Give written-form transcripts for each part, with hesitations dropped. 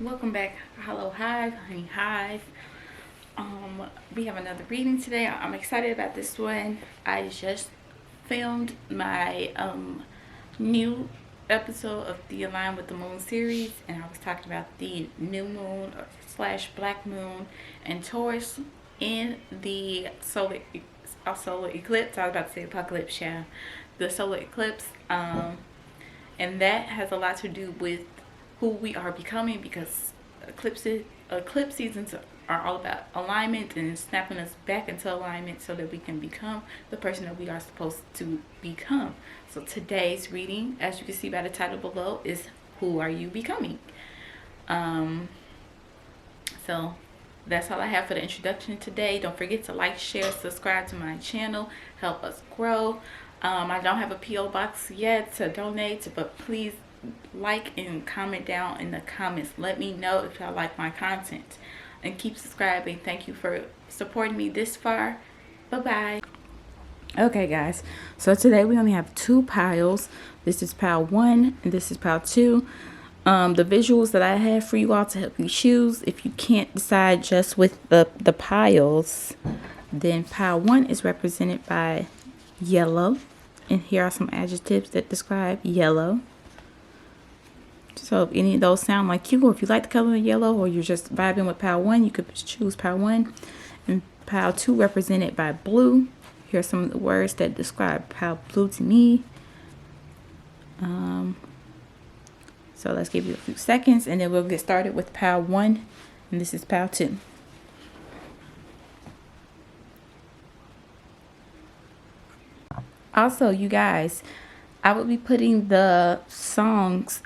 Welcome back. Hello Hive, Honey Hive. We have another reading today. I'm excited about this one. I just filmed my new episode of the Align with the Moon series, and I was talking about the new moon slash black moon and Taurus in the solar eclipse. I was about to say apocalypse, yeah. The solar eclipse. And that has a lot to do with who we are becoming, because eclipse seasons are all about alignment and snapping us back into alignment so that we can become the person that we are supposed to become. So today's reading, as you can see by the title below, is Who Are You Becoming? So that's all I have for the introduction today. Don't forget to like, share, subscribe to my channel. Help us grow. I don't have a P.O. box yet to donate, but please like and comment down in the comments. Let me know if y'all like my content, and keep subscribing. Thank you for supporting me this far. Bye-bye. Okay, guys, so today we only have two piles. This is pile 1 and this is pile 2. The visuals that I have for you all to help you choose, if you can't decide just with the piles, then pile 1 is represented by yellow, and here are some adjectives that describe yellow. So if any of those sound like you, or if you like the color of yellow, or you're just vibing with pile 1, you could choose pile 1. And pile 2 represented by blue. Here are some of the words that describe pile blue to me. So let's give you a few seconds, and then we'll get started with pile 1, and this is pile 2. Also, you guys, I will be putting the songs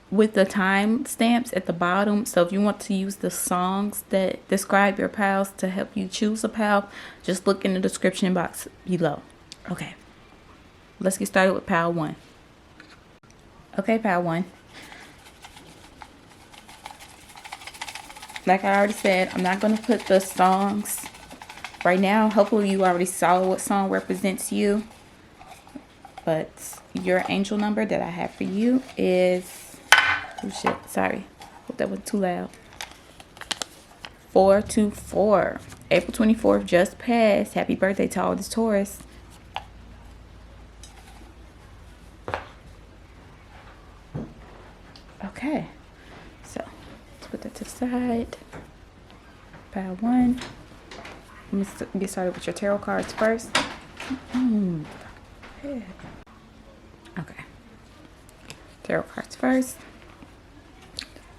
with the time stamps at the bottom. So if you want to use the songs that describe your piles to help you choose a pile, just look in the description box below. Okay, let's get started with pile 1. Okay, pile 1. Like I already said, I'm not going to put the songs right now. Hopefully you already saw what song represents you. But your angel number that I have for you is, oh shit, sorry, hope that wasn't too loud. 424. April 24th just passed. Happy birthday to all this Taurus. Okay, so let's put that to the side. Pile 1. Let me get started with your tarot cards first. Okay, tarot cards first.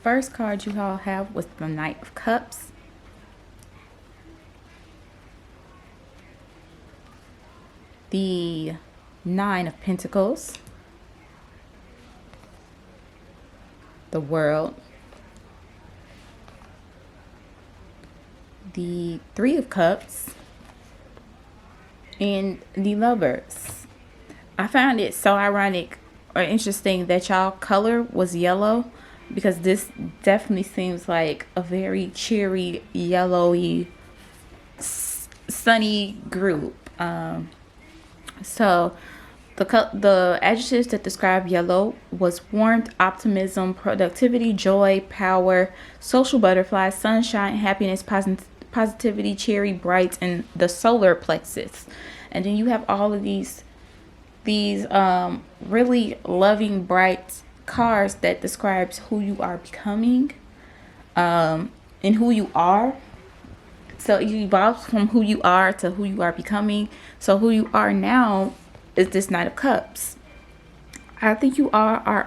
First card you all have was the Knight of Cups. The Nine of Pentacles. The World. The Three of Cups. And the Lovers. I found it so ironic or interesting that y'all color was yellow, because this definitely seems like a very cheery, yellowy, sunny group. So the adjectives that describe yellow was warmth, optimism, productivity, joy, power, social butterfly, sunshine, happiness, positivity, cheery, bright, and the solar plexus. And then you have all of these really loving, bright cards that describes who you are becoming, and who you are. So you evolve from who you are to who you are becoming. So who you are now is this Knight of Cups. I think you all are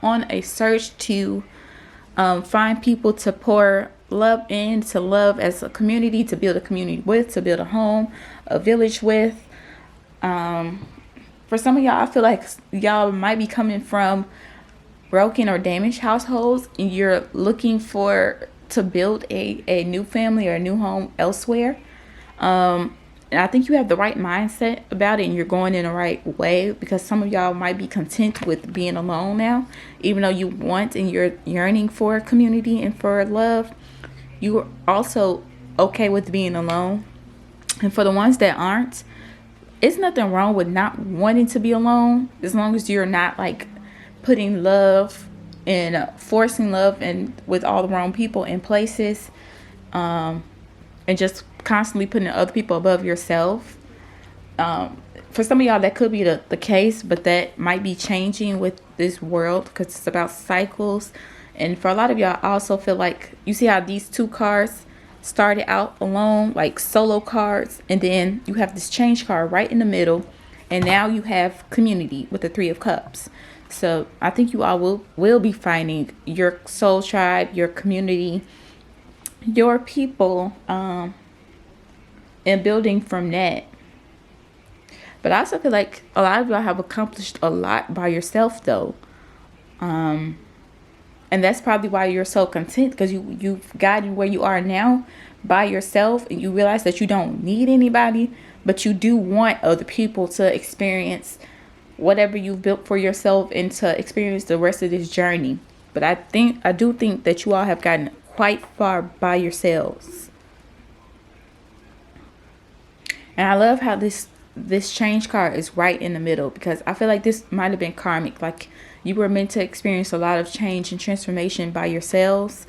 on a search to find people to pour love in, to love as a community, to build a community with, to build a home, a village with. For some of y'all, I feel like y'all might be coming from broken or damaged households, and you're looking to build a new family or a new home elsewhere. And I think you have the right mindset about it, and you're going in the right way, because some of y'all might be content with being alone now, even though you want and you're yearning for community and for love. You're also okay with being alone. And for the ones that aren't, it's nothing wrong with not wanting to be alone, as long as you're not like putting love and forcing love and with all the wrong people and places, and just constantly putting other people above yourself. For some of y'all, that could be the case, but that might be changing with this world because it's about cycles. And for a lot of y'all, I also feel like you see how these two cards started out alone, like solo cards, and then you have this change card right in the middle, and now you have community with the Three of Cups. So I think you all will be finding your soul tribe, your community, your people, and building from that. But I also feel like a lot of y'all have accomplished a lot by yourself, though. And that's probably why you're so content, because you've gotten where you are now by yourself, and you realize that you don't need anybody, but you do want other people to experience whatever you've built for yourself and to experience the rest of this journey. But I do think that you all have gotten quite far by yourselves. And I love how this change card is right in the middle, because I feel like this might have been karmic. Like you were meant to experience a lot of change and transformation by yourselves.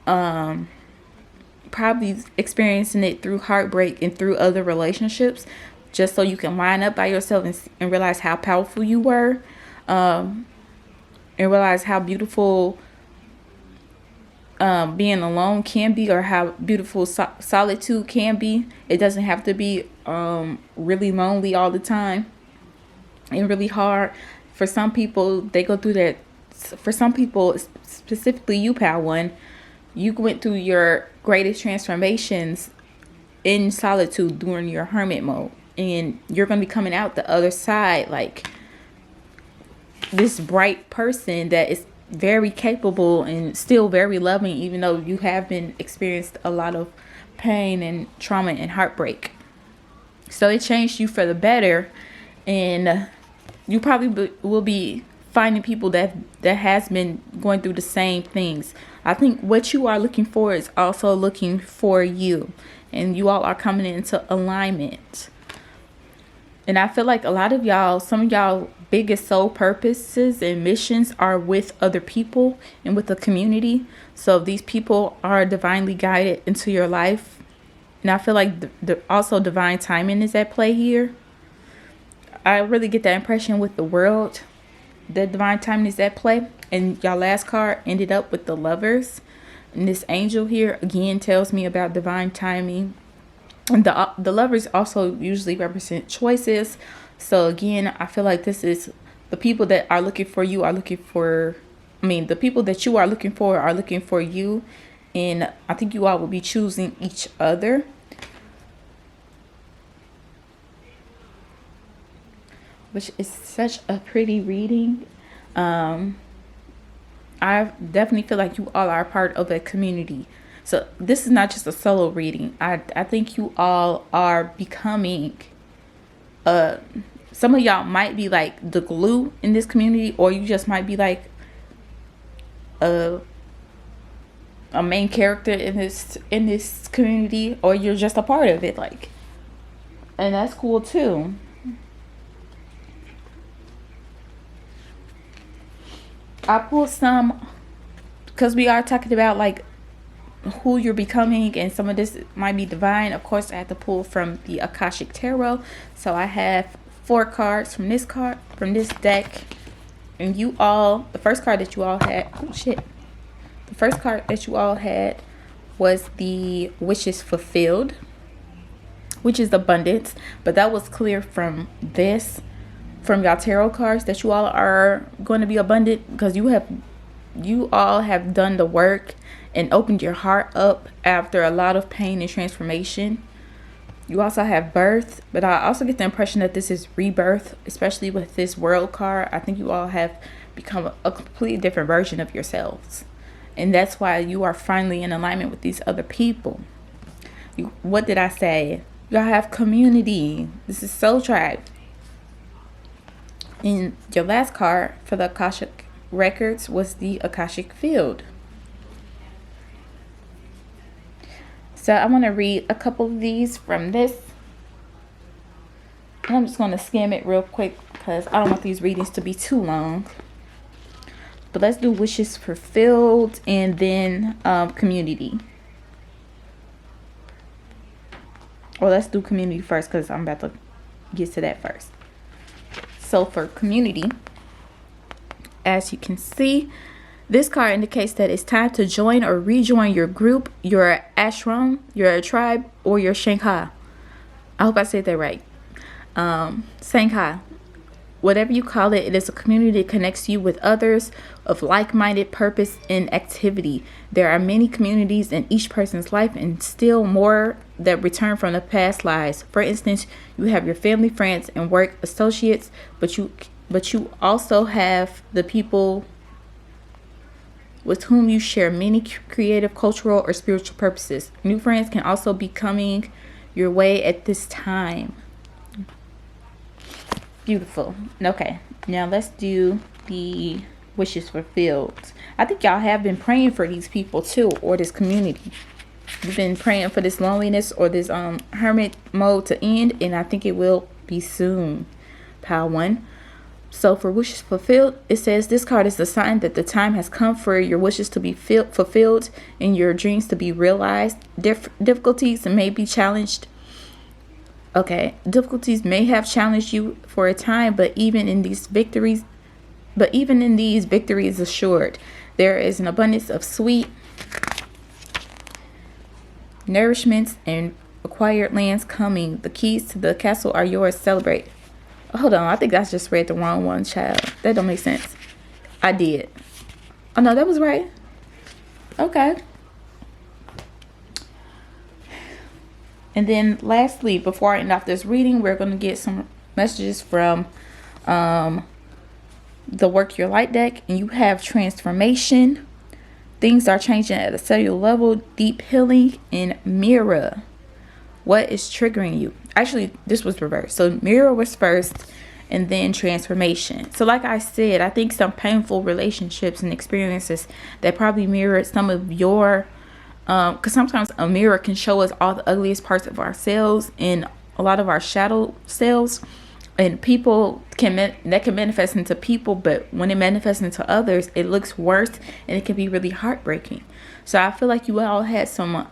Probably experiencing it through heartbreak and through other relationships, just so you can line up by yourself and realize how powerful you were, and realize how beautiful being alone can be, or how beautiful solitude can be. It doesn't have to be really lonely all the time and really hard. For some people, they go through that. For some people, specifically you, Pal One, you went through your greatest transformations in solitude during your hermit mode, and you're going to be coming out the other side like this bright person that is very capable and still very loving, even though you have been experienced a lot of pain and trauma and heartbreak. So it changed you for the better, and you probably will be finding people that has been going through the same things. I think what you are looking for is also looking for you, and you all are coming into alignment. And I feel like a lot of y'all, some of y'all biggest soul purposes and missions are with other people and with the community. So these people are divinely guided into your life. And I feel like also divine timing is at play here. I really get that impression with the world. The divine timing is at play. And y'all last card ended up with the Lovers. And this angel here again tells me about divine timing. And the Lovers also usually represent choices. So again, I feel like this is the people that are looking for you the people that you are looking for you. And I think you all will be choosing each other. Which is such a pretty reading. I definitely feel like you all are a part of a community. So this is not just a solo reading. I think you all are becoming, some of y'all might be like the glue in this community, or you just might be like a main character in this community, or you're just a part of it, like, and that's cool too. I pulled some because we are talking about like who you're becoming, and some of this might be divine. Of course, I had to pull from the Akashic Tarot, so I have 4 cards from this deck. And you all, the first card that you all had, the first card that you all had was the Wishes Fulfilled, which is abundance. But that was clear from y'all tarot cards that you all are going to be abundant, because you all have done the work and opened your heart up after a lot of pain and transformation. You also have birth, but I also get the impression that this is rebirth, especially with this World card. I think you all have become a completely different version of yourselves, and that's why you are finally in alignment with these other people. What did I say? Y'all have community. This is Soul Tribe. And your last card for the Akashic Records was the Akashic Field. So I want to read a couple of these from this. And I'm just going to skim it real quick because I don't want these readings to be too long. But let's do wishes fulfilled and then community. Or let's do community first because I'm about to get to that first. So for community, as you can see, this card indicates that it's time to join or rejoin your group, your ashram, your tribe, or your Shanghai. I hope I said that right. Shanghai. Whatever you call it, it is a community that connects you with others of like-minded purpose and activity. There are many communities in each person's life and still more that return from the past lives. For instance, you have your family, friends, and work associates, but you also have the people with whom you share many creative, cultural, or spiritual purposes. New friends can also be coming your way at this time. Beautiful. Okay, now let's do the wishes fulfilled. I think y'all have been praying for these people too, or this community. You've been praying for this loneliness or this hermit mode to end, and I think it will be soon. Pile 1. So for wishes fulfilled, it says this card is a sign that the time has come for your wishes to be fulfilled and your dreams to be realized. Difficulties may be challenged. Okay, difficulties may have challenged you for a time, but even in these victories is assured. There is an abundance of sweet nourishments and acquired lands coming. The keys to the castle are yours. Celebrate. Hold on, I think I just read the wrong one, child. That don't make sense. I did. Oh no, that was right. Okay. And then lastly, before I end off this reading, we're going to get some messages from the Work Your Light deck. And you have transformation. Things are changing at a cellular level. Deep healing and mirror. What is triggering you? Actually, this was reversed. So mirror was first and then transformation. So like I said, I think some painful relationships and experiences that probably mirrored some of your because sometimes a mirror can show us all the ugliest parts of ourselves and a lot of our shadow selves, and people can manifest into people, but when it manifests into others, it looks worse and it can be really heartbreaking. So I feel like you all had some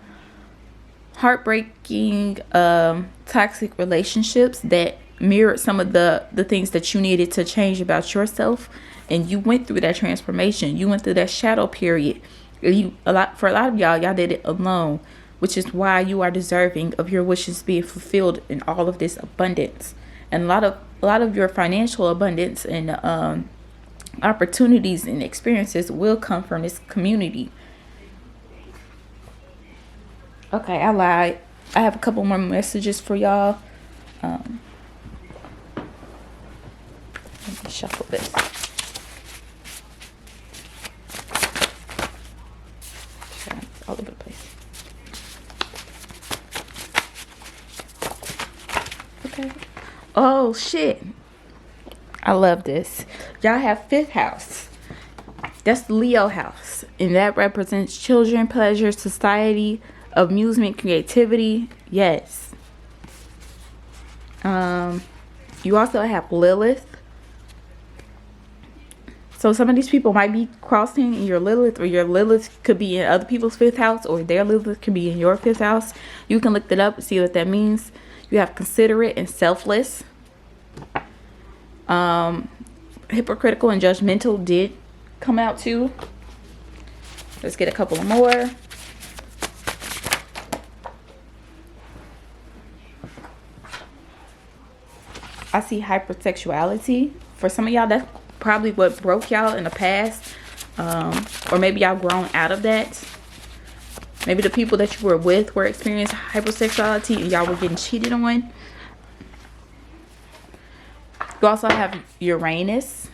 heartbreaking toxic relationships that mirrored some of the things that you needed to change about yourself, and you went through that transformation. You went through that shadow period. For a lot of y'all did it alone, which is why you are deserving of your wishes being fulfilled in all of this abundance. And a lot of your financial abundance and opportunities and experiences will come from this community. Okay, I lied. I have a couple more messages for y'all. Let me shuffle this. All over the place. Okay. Oh shit. I love this. Y'all have 5th house. That's the Leo house. And that represents children, pleasure, society, amusement, creativity. Yes. You also have Lilith. So some of these people might be crossing in your Lilith, or your Lilith could be in other people's 5th house, or their Lilith could be in your 5th house. You can look that up and see what that means. You have considerate and selfless. Hypocritical and judgmental did come out too. Let's get a couple of more. I see hypersexuality. For some of y'all, that's probably what broke y'all in the past, or maybe y'all grown out of that. Maybe the people that you were with were experiencing hypersexuality and y'all were getting cheated on. You also have Uranus.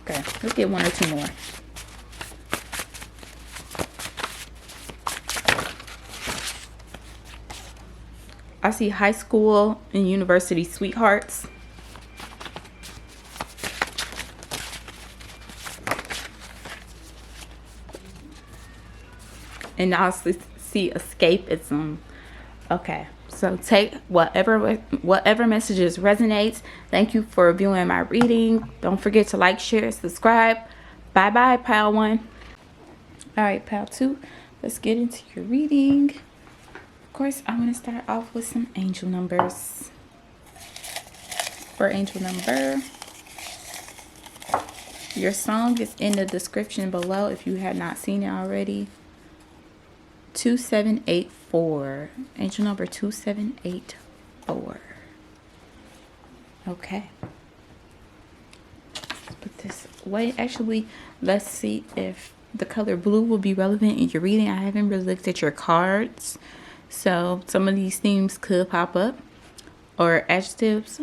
Okay, let's get 1 or 2 more. I see high school and university sweethearts. And I also see escapism. Okay, So take whatever messages resonates. Thank you for viewing my reading. Don't forget to like, share, subscribe. Bye bye, pile 1. All right, pile 2. Let's get into your reading. Of course, I'm going to start off with some angel numbers. For angel number, your song is in the description below if you have not seen it already. 2784. Angel number 2784. Okay. Let's put this away. Actually, let's see if the color blue will be relevant in your reading. I haven't really looked at your cards, so some of these themes could pop up, or adjectives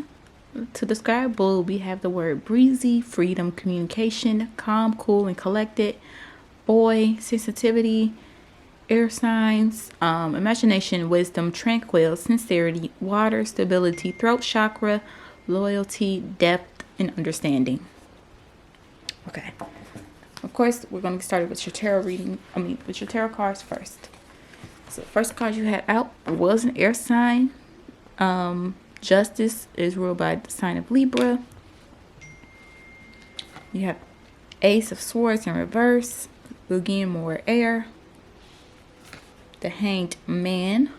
to describe blue. We have the word breezy, freedom, communication, calm, cool, and collected, boy, sensitivity, air signs, imagination, wisdom, tranquil, sincerity, water, stability, throat chakra, loyalty, depth, and understanding. Okay. Of course, we're going to get started with your tarot reading. With your tarot cards first. So the first card you had out was an air sign. Justice is ruled by the sign of Libra. You have Ace of Swords in reverse. Again, more air. The Hanged Man,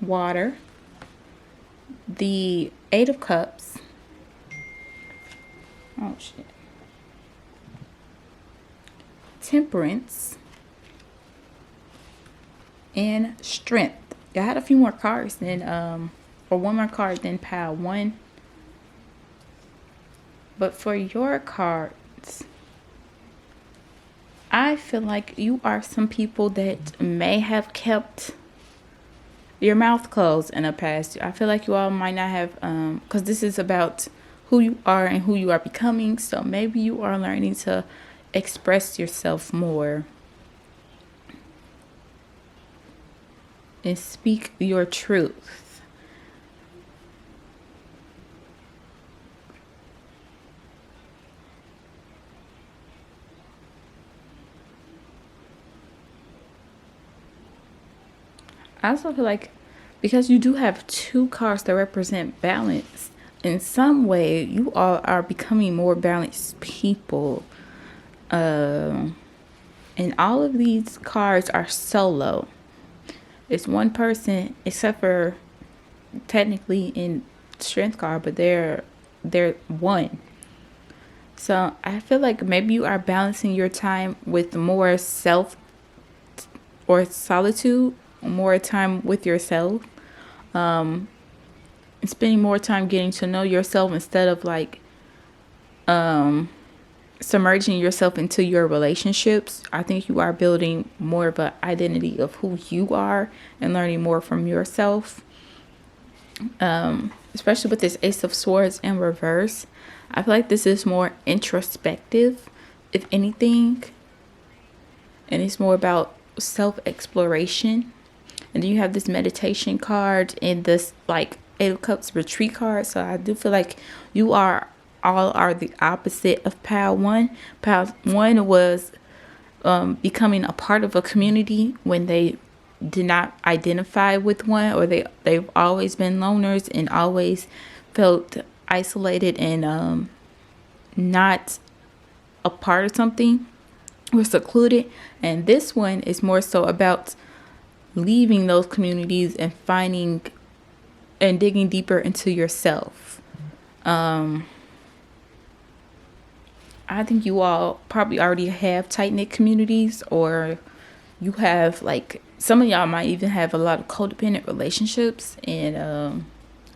water, the Eight of Cups, oh shit, Temperance, and Strength. I had a few more cards than, or one more card than pile 1. But for your cards, I feel like you are some people that may have kept your mouth closed in the past. I feel like you all might not have, because this is about who you are and who you are becoming. So maybe you are learning to express yourself more and speak your truth. I also feel like because you do have 2 cards that represent balance, in some way you all are becoming more balanced people. And all of these cards are solo. It's one person, except for technically in Strength card, but they're one. So I feel like maybe you are balancing your time with more self or solitude, more time with yourself, and spending more time getting to know yourself instead of like submerging yourself into your relationships. I think you are building more of an identity of who you are and learning more from yourself, especially with this Ace of Swords in reverse. I feel like this is more introspective, if anything, and it's more about self-exploration. And then you have this meditation card and this like Eight of Cups retreat card. So I do feel like you all are the opposite of pile 1. Pile 1 was becoming a part of a community when they did not identify with one, or they've always been loners and always felt isolated and not a part of something, or secluded. And this one is more so about leaving those communities and finding and digging deeper into yourself. I think you all probably already have tight-knit communities, or you have, like, some of y'all might even have a lot of codependent relationships, and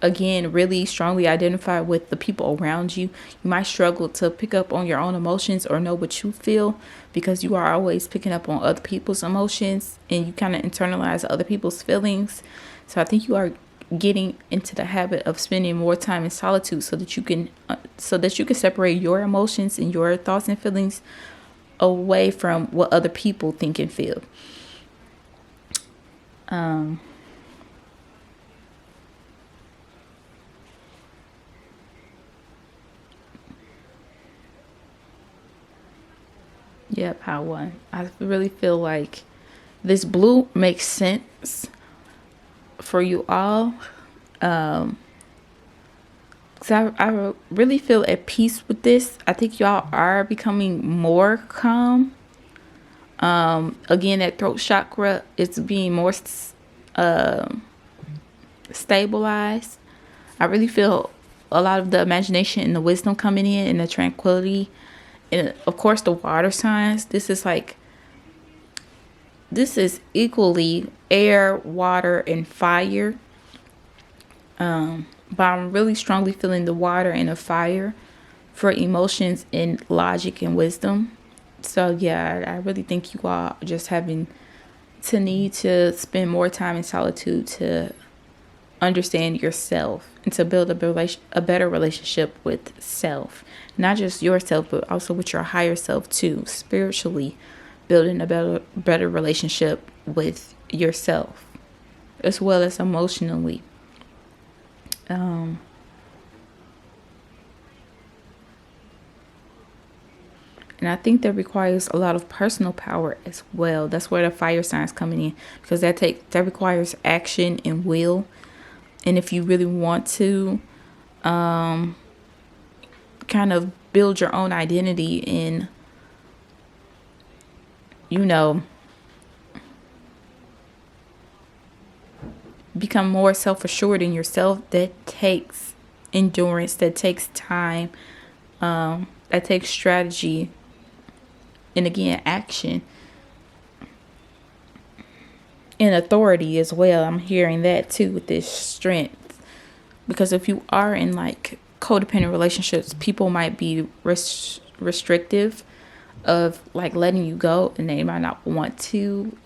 again, really strongly identify with the people around you. You might struggle to pick up on your own emotions or know what you feel, because you are always picking up on other people's emotions and you kind of internalize other people's feelings. So I think you are getting into the habit of spending more time in solitude so that you can separate your emotions and your thoughts and feelings away from what other people think and feel. Yeah, pile 1. I really feel like this blue makes sense for you all. So I really feel at peace with this. I think y'all are becoming more calm. Again, that throat chakra is being more stabilized. I really feel a lot of the imagination and the wisdom coming in and the tranquility. And of course, the water signs. This is equally air, water, and fire. But I'm really strongly feeling the water and the fire for emotions and logic and wisdom. So yeah, I really think you all are just having to need to spend more time in solitude to understand yourself and to build a better relationship with self. Not just yourself, but also with your higher self too. Spiritually building a better relationship with yourself, as well as emotionally. And I think that requires a lot of personal power as well. That's where the fire signs coming in, because that requires action and will. And if you really want to kind of build your own identity and, become more self-assured in yourself, that takes endurance, that takes time, that takes strategy, and again, action and authority as well. I'm hearing that too with this strength, because if you are in like codependent relationships, people might be restrictive of like letting you go, and they might not want to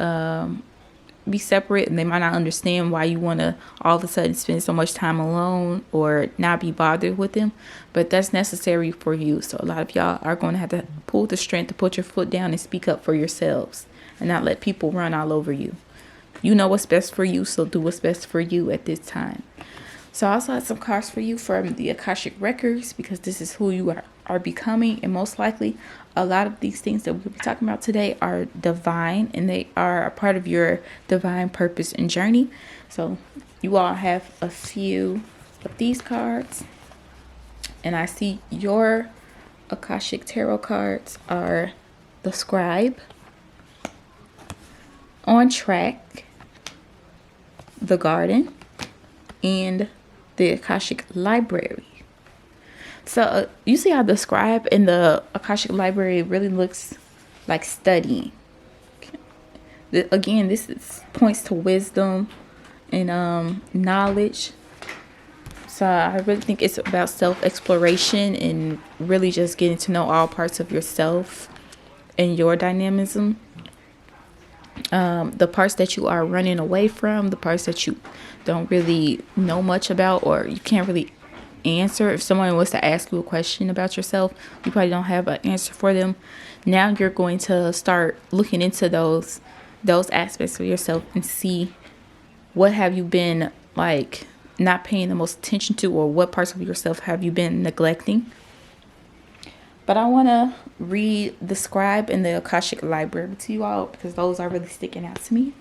be separate, and they might not understand why you want to all of a sudden spend so much time alone or not be bothered with them. But that's necessary for you. So a lot of y'all are going to have to pull the strength to put your foot down and speak up for yourselves and not let people run all over you. You know what's best for you, so do what's best for you at this time. So I also had some cards for you from the Akashic Records, because this is who you are becoming. And most likely, a lot of these things that we'll be talking about today are divine, and they are a part of your divine purpose and journey. So you all have a few of these cards. And I see your Akashic Tarot cards are the Scribe, On Track, the Garden, and the Akashic Library. So you see how the Scribe in the Akashic Library really looks like studying. Again, this points to wisdom and knowledge. So I really think it's about self-exploration and really just getting to know all parts of yourself and your dynamism. The parts that you are running away from, the parts that you don't really know much about, or you can't really answer. If someone was to ask you a question about yourself, you probably don't have an answer for them. Now you're going to start looking into those aspects of yourself and see what have you been like not paying the most attention to, or what parts of yourself have you been neglecting. But I want to read the Scribe and the Akashic Library to you all, because those are really sticking out to me.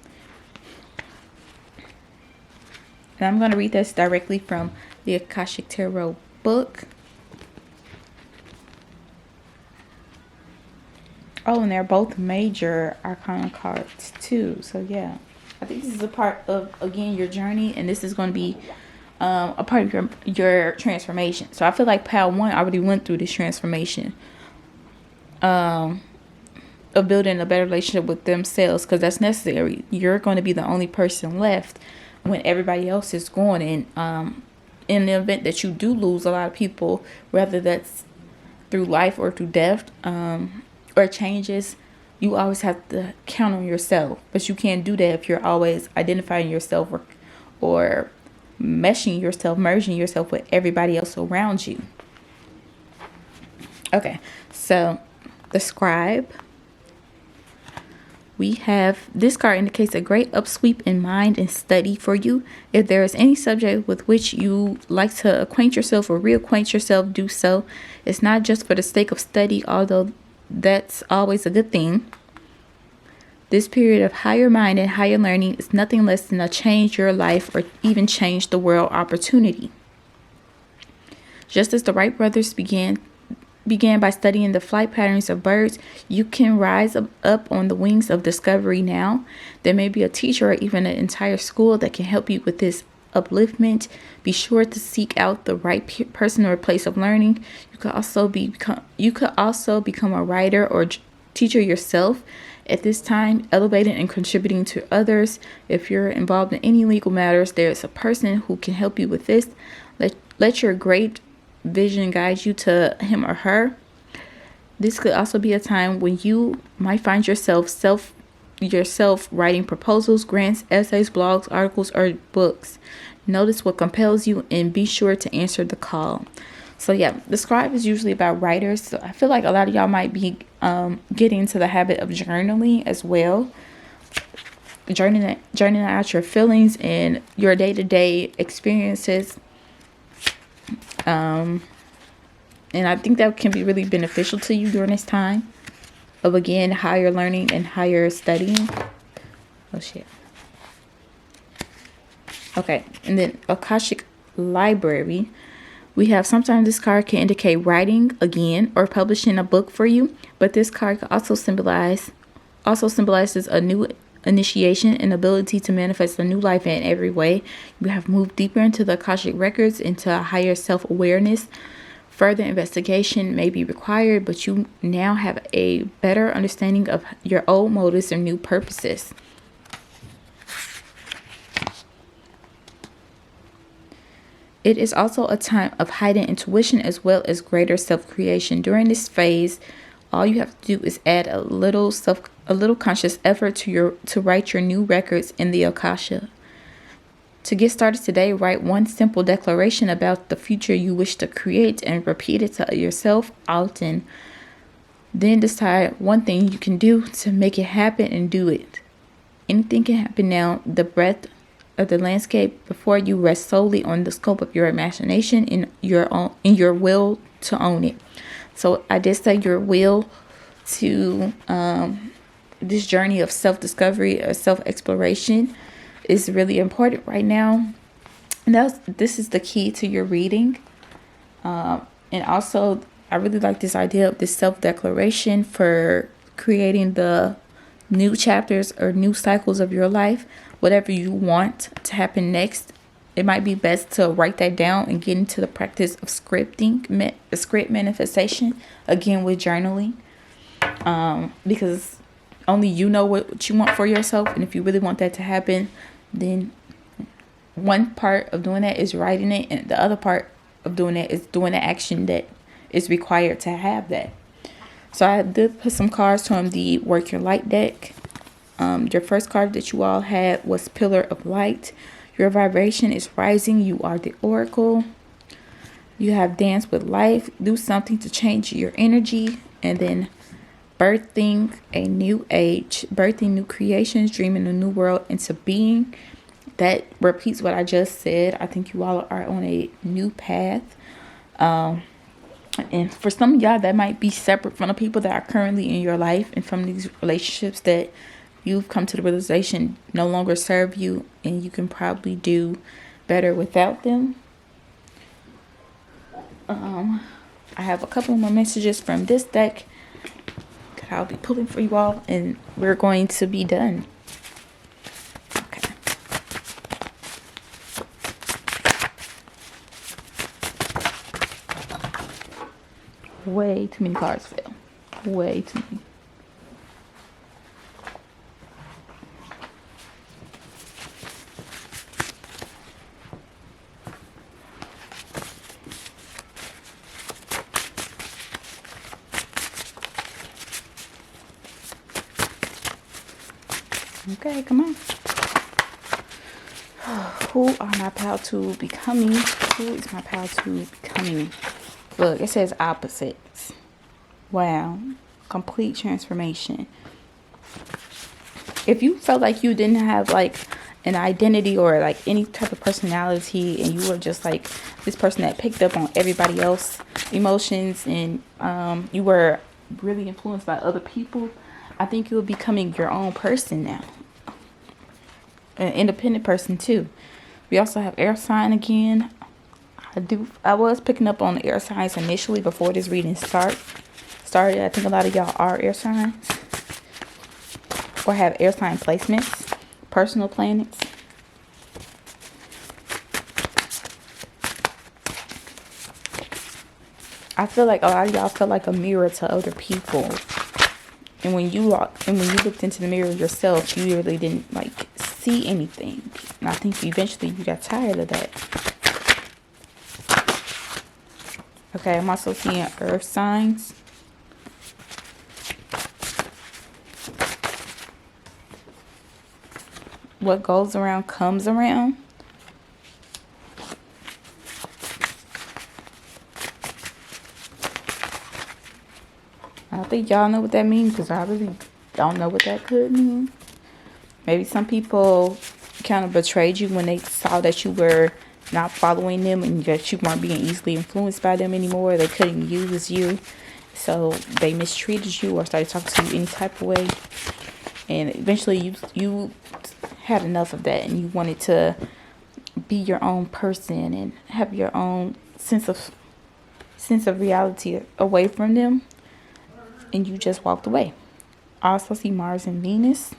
And I'm going to read this directly from the Akashic Tarot book. Oh, and they're both major arcana cards too. So yeah, I think this is a part of, again, your journey, and this is going to be a part of your transformation. So I feel like Pal 1 already went through this transformation of building a better relationship with themselves, because that's necessary. You're going to be the only person left when everybody else is gone. And in the event that you do lose a lot of people, whether that's through life or through death, or changes, you always have to count on yourself. But you can't do that if you're always identifying yourself or merging yourself with everybody else around you. Okay, so the Scribe. We have this card indicates a great upsweep in mind and study for you. If there is any subject with which you like to acquaint yourself or reacquaint yourself, do so. It's not just for the sake of study, although that's always a good thing. This period of higher mind and higher learning is nothing less than a change your life or even change the world opportunity. Just as the Wright brothers began by studying the flight patterns of birds, you can rise up on the wings of discovery now. There may be a teacher or even an entire school that can help you with this upliftment. Be sure to seek out the right person or place of learning. You could also become a writer or teacher yourself at this time, elevating and contributing to others. If you're involved in any legal matters, there's a person who can help you with this. Let your great vision guide you to him or her. This could also be a time when you might find yourself writing proposals, grants, essays, blogs, articles, or books. Notice what compels you and be sure to answer the call. So yeah, the scribe is usually about writers. So I feel like a lot of y'all might be getting into the habit of journaling as well. Journaling out your feelings and your day-to-day experiences. And I think that can be really beneficial to you during this time of, again, higher learning and higher studying. Oh shit. Okay, and then Akashic Library. We have, sometimes this card can indicate writing again or publishing a book for you, but this card also symbolizes a new initiation and ability to manifest a new life in every way. You have moved deeper into the Akashic records, into a higher self-awareness. Further investigation may be required, but you now have a better understanding of your old motives and new purposes. It is also a time of heightened intuition as well as greater self-creation. During this phase, all you have to do is add a little conscious effort to write your new records in the Akasha. To get started today, write one simple declaration about the future you wish to create and repeat it to yourself often. Then decide one thing you can do to make it happen and do it. Anything can happen now. The breadth of the landscape before you rests solely on the scope of your imagination and your will to own it. So I did say your will to this journey of self-discovery or self-exploration is really important right now. And this is the key to your reading. And also, I really like this idea of this self-declaration for creating the new chapters or new cycles of your life. Whatever you want to happen next, it might be best to write that down and get into the practice of script manifestation, again with journaling, because only you know what you want for yourself. And if you really want that to happen, then one part of doing that is writing it, and the other part of doing it is doing the action that is required to have that. So I did put some cards from the Work Your Light deck. Your first card that you all had was Pillar of Light. Your vibration is rising. You are the Oracle. You have Dance with Life. Do something to change your energy. And then Birthing a New Age. Birthing new creations. Dreaming a new world into being. That repeats what I just said. I think you all are on a new path. And for some of y'all, that might be separate from the people that are currently in your life and from these relationships that you've come to the realization no longer serve you, and you can probably do better without them. I have a couple more messages from this deck that I'll be pulling for you all, and we're going to be done. Okay. Way too many cards fell. Way too many. Okay, come on. Who are my pal to becoming? Who is my pal to becoming? Look, it says opposites. Wow. Complete transformation. If you felt like you didn't have like an identity or like any type of personality, and you were just like this person that picked up on everybody else's emotions, and you were really influenced by other people, I think you're becoming your own person now. An independent person too. We also have air sign again. I was picking up on the air signs initially before this reading started. I think a lot of y'all are air signs or have air sign placements, personal planets. I feel like a lot of y'all feel like a mirror to other people. And when you looked into the mirror yourself, you really didn't like see anything. And I think eventually you got tired of that. Okay, I'm also seeing earth signs. What goes around comes around. I don't think y'all know what that means, because I really don't know what that could mean. Maybe some people kind of betrayed you when they saw that you were not following them and that you weren't being easily influenced by them anymore. They couldn't use you, so they mistreated you or started talking to you any type of way. And eventually you had enough of that and you wanted to be your own person and have your own sense of reality away from them. And you just walked away. I also see Mars and Venus.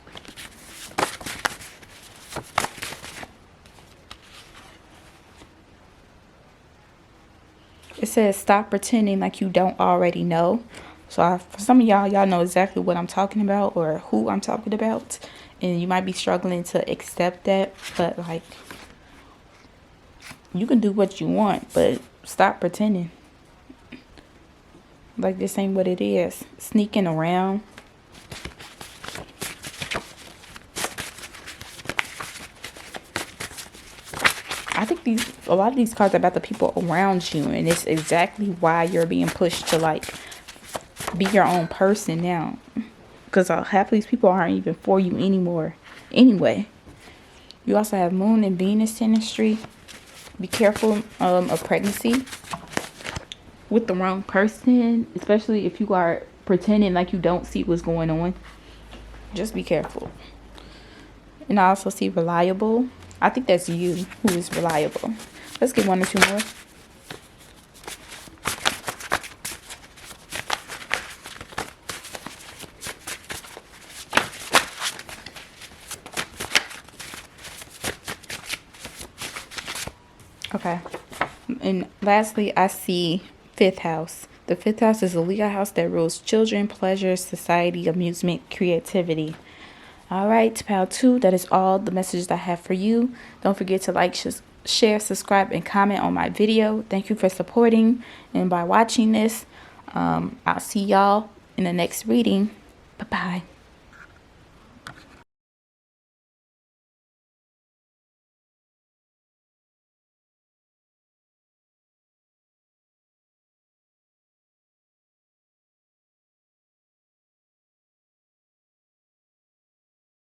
It says stop pretending like you don't already know. So for some of y'all know exactly what I'm talking about or who I'm talking about. And you might be struggling to accept that. But like, you can do what you want, but stop pretending like this ain't what it is. Sneaking around. I think a lot of these cards are about the people around you, and it's exactly why you're being pushed to like be your own person now, because half of these people aren't even for you anymore anyway. You also have Moon and Venus synastry. Be careful of pregnancy with the wrong person, especially if you are pretending like you don't see what's going on. Just be careful. And I also see reliable. I think that's you who is reliable. Let's get one or two more. Okay. And lastly, I see fifth house. The fifth house is a Leo house that rules children, pleasure, society, amusement, creativity. All right, pile 2, that is all the messages I have for you. Don't forget to like, share, subscribe, and comment on my video. Thank you for supporting and by watching this. I'll see y'all in the next reading. Bye-bye.